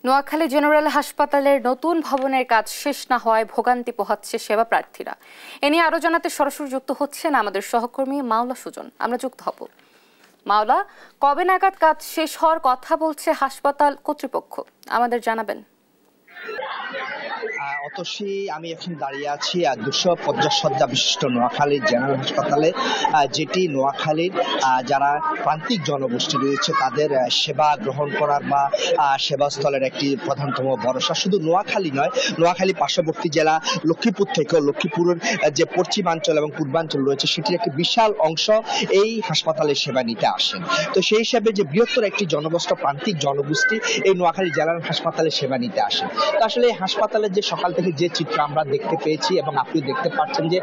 Noakhali general হাসপাতালের নতুন ভবনের কাজ শেষ না হওয়ায় ভোগান্তি পোহাচ্ছে সেবা প্রার্থীরা। এ নিয়ে আরো জানাতে সরাসরি যুক্ত হচ্ছেন আমাদের সহকর্মী মাওলা সুজন। আমরা যুক্ত হব। মাওলা, কবে নাগাদ কাজ শেষ হওয়ার কথা বলছে হাসপাতাল কর্তৃপক্ষ, আমাদের জানাবেন। অতসী, আমি এখন দাঁড়িয়ে আছি 250 শয্যা বিশিষ্ট নোয়াখালী জেনারেল হাসপাতালে, যেটি নোয়াখালীর যারা প্রান্তিক জনগোষ্ঠী রয়েছে তাদের সেবা গ্রহণ করার বা সেবাস্থলের একটি প্রধানতম ভরসা। শুধু নোয়াখালী নয়, নোয়াখালী পার্শ্ববর্তী জেলা লক্ষ্মীপুর থেকেও লক্ষ্মীপুরের যে পশ্চিমাঞ্চল এবং পূর্বাঞ্চল রয়েছে সেটির একটি বিশাল অংশ এই হাসপাতালে সেবা নিতে আসেন। তো সেই হিসাবে যে বৃহত্তর একটি জনগোষ্ঠী প্রান্তিক জনগোষ্ঠী এই নোয়াখালী জেনারেল হাসপাতালে সেবা নিতে আসেন। তো আসলে এই হাসপাতালের যে সকাল থেকে যে চিত্র আমরা দেখতে পেয়েছি এবং আপনি দেখতে পাচ্ছেন যে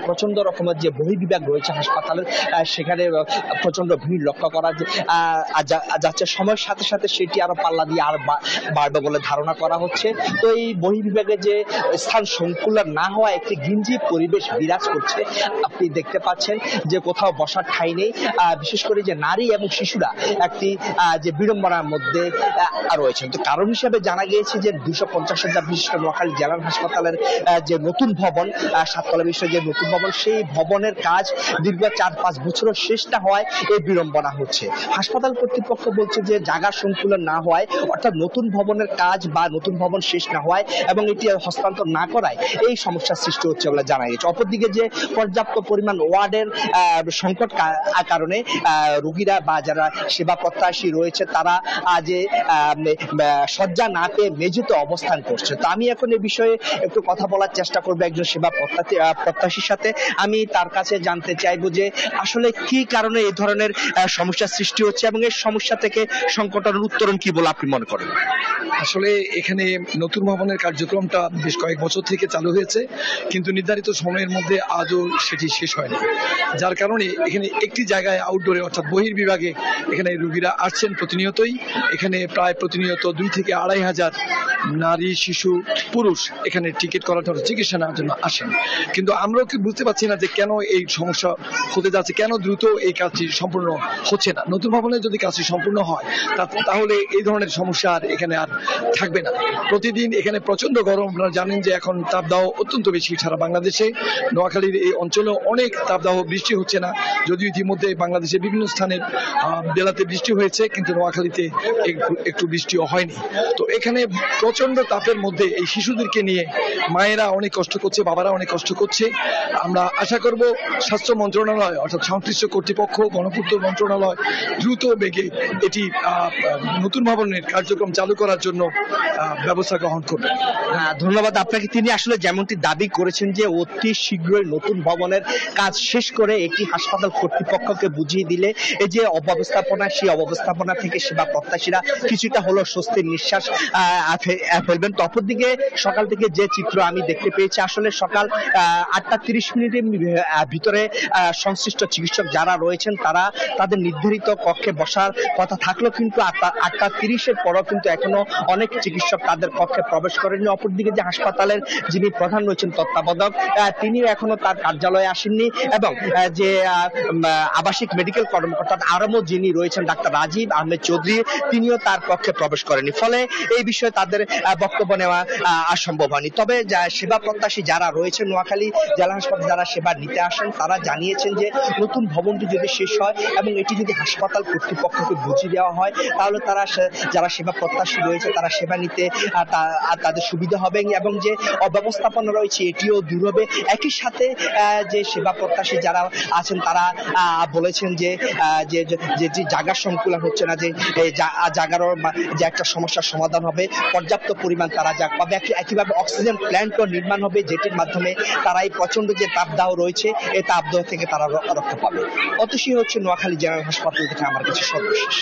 প্রচন্ড রকমের যে বহির্বিভাগ রয়েছে হাসপাতালের, সেখানে প্রচন্ড ভিড় লক্ষ্য করা যাচ্ছে। সময়ের সাথে সাথে সেটি আরো পাল্লা দিয়ে আর বাড়বে বলে ধারণা করা হচ্ছে। তো এই বহির্বিভাগে যে স্থান সংকুলন না হওয়া একটি ঘিঞ্জি পরিবেশ বিরাজ করছে। আপনি দেখতে পাচ্ছেন যে কোথাও বসার ঠাঁই নেই, বিশেষ করে যে নারী এবং শিশুরা একটি যে বিড়ম্বনার মধ্যে রয়েছেন। তো কারণ হিসেবে জানা গিয়েছে যে 250 শয্যা বিশিষ্ট নোয়াখালী জেনারেল হাসপাতালের যে নতুন ভবন, 7 তলা বিশিষ্ট যে নতুন ভবন, সেই ভবনের কাজ দীর্ঘ 4-5 বছরও শেষ না হওয়ায় এই বিড়ম্বনা হচ্ছে। হাসপাতাল কর্তৃপক্ষ বলছে যে জায়গা সংকুলন না হওয়ায়, অর্থাৎ নতুন ভবনের কাজ বা নতুন ভবন শেষ না হওয়ায় এবং এটি হস্তান্তর না করায় এই সমস্যার সৃষ্টি হচ্ছে বলে জানা গেছে। অপরদিকে যে পর্যাপ্ত পরিমাণ ওয়ার্ডের সংকট কারণে রোগীরা বা যারা সেবা প্রত্যাশী রয়েছে তারা যে শয্যা না পেয়ে মেঝেতে অবস্থান করছে। তো আমি এখন এই বিষয়ে একটু কথা বলার চেষ্টা করবো একজন সেবা প্রত্যাশীর সাথে। আমি তার কাছে জানতে চাইবো যে আসলে কি কারণে এই ধরনের সমস্যার সৃষ্টি হচ্ছে এবং এই সমস্যা থেকে সংকটের উত্তরণ কি বলে আপনি মনে করেন? আসলে এখানে নতুন ভবনের কার্যক্রমটা বেশ কয়েক বছর থেকে চালু হয়েছে, কিন্তু নির্ধারিত সময়ের মধ্যে আজও সেটি শেষ হয়নি। যার কারণে এখানে একটি জায়গায় আউটডোরে অর্থাৎ বহির্বিভাগে এখানে রোগীরা আসছেন প্রতিনিয়তই। এখানে প্রায় প্রতিনিয়ত 2 থেকে 2.5 হাজার নারী, শিশু, পুরুষ এখানে টিকিট করার জন্য চিকিৎসা নেওয়ার জন্য আসেন। কিন্তু আমরাও কি বুঝতে পারছি না যে কেন এই সমস্যা হতে যাচ্ছে, কেন দ্রুত এই কাজটি সম্পূর্ণ হচ্ছে না। নতুন ভবনে যদি কাজটি সম্পূর্ণ হয় তাহলে এই ধরনের সমস্যা আর এখানে আর থাকবে না। প্রতিদিন এখানে প্রচন্ড গরম, আপনারা জানেন যে এখন তাপদাহ অত্যন্ত বেশি সারা বাংলাদেশে। নোয়াখালীর এই অঞ্চলে অনেক তাপদাহ, বৃষ্টি হচ্ছে না, যদিও ইতিমধ্যে বাংলাদেশের বিভিন্ন স্থানের জেলাতে বৃষ্টি হয়েছে, কিন্তু নোয়াখালীতে একটু বৃষ্টিও হয়নি। তো এখানে প্রচন্ড তাপের মধ্যে এই শিশুদেরকে নিয়ে মায়েরা অনেক কষ্ট করছে, বাবারা অনেক কষ্ট করছে। আমরা আশা করব স্বাস্থ্য মন্ত্রণালয় অর্থাৎ সংশ্লিষ্ট কর্তৃপক্ষ, গণপূর্ত মন্ত্রণালয় দ্রুত বেগে এটি নতুন ভবনের কার্যক্রম চালু করার জন্য ব্যবস্থা গ্রহণ করবে। ধন্যবাদ আপনাকে। তিনি আসলে যেমনটি দাবি করেছেন যে অতি শীঘ্রই নতুন ভবনের কাজ শেষ করে একটি হাসপাতাল কর্তৃপক্ষকে বুঝিয়ে দিলে এই যে অব্যবস্থাপনা, সেই অব্যবস্থাপনা থেকে সেবা প্রত্যাশীরা কিছুটা হলো স্বস্তির নিঃশ্বাস ফেলবেন। তখন দিকে সকাল থেকে যে চিত্র আমি দেখতে পেয়েছি, আসলে সকাল 8:30 ভিতরে সংশ্লিষ্ট চিকিৎসক যারা রয়েছেন তারা তাদের নির্ধারিত কক্ষে বসার কথা থাকলো, কিন্তু 8:30 পরও কিন্তু এখনো অনেক চিকিৎসক তাদের কক্ষে প্রবেশ করেননি। অপরদিকে যে হাসপাতালের যিনি প্রধান রয়েছেন তত্ত্বাবধায়ক, তিনিও এখনো তার কার্যালয়ে আসেননি এবং যে আবাসিক মেডিকেল কর্মকর্তা আরমও যিনি রয়েছেন ডাক্তার রাজীব আহমেদ চৌধুরী, তিনিও তার কক্ষে প্রবেশ করেনি। ফলে এই বিষয়ে তাদের বক্তব্য নেওয়া সম্ভব হয়নি। তবে সেবা প্রত্যাশী যারা রয়েছে নোয়াখালী জেলা হাসপাতালে যারা সেবা নিতে আসেন তারা জানিয়েছেন যে নতুন ভবনটি যদি শেষ হয় এবং এটি যদি হাসপাতাল কর্তৃপক্ষকে বুঝিয়ে দেওয়া হয় তাহলে তারা যারা সেবা প্রত্যাশী রয়েছে তারা সেবা নিতে তাদের সুবিধা হবে এবং যে অব্যবস্থাপনা রয়েছে এটিও দূর হবে। একই সাথে যে সেবা প্রত্যাশী যারা আছেন তারা বলেছেন যে জায়গা সংকুলন হচ্ছে না, যে জায়গারও যে একটা সমস্যার সমাধান হবে, পর্যাপ্ত পরিমাণ তারা যা পাবে। একইভাবে অক্সিজেন প্ল্যান্টও নির্মাণ হবে যেটির মাধ্যমে তারা এই প্রচন্ড যে তাপদাহ রয়েছে এই তাপদাহ থেকে তারা রক্ষা পাবে। অতসী হচ্ছে নোয়াখালী জেনারেল হাসপাতাল থেকে আমার কাছে সর্বশেষ।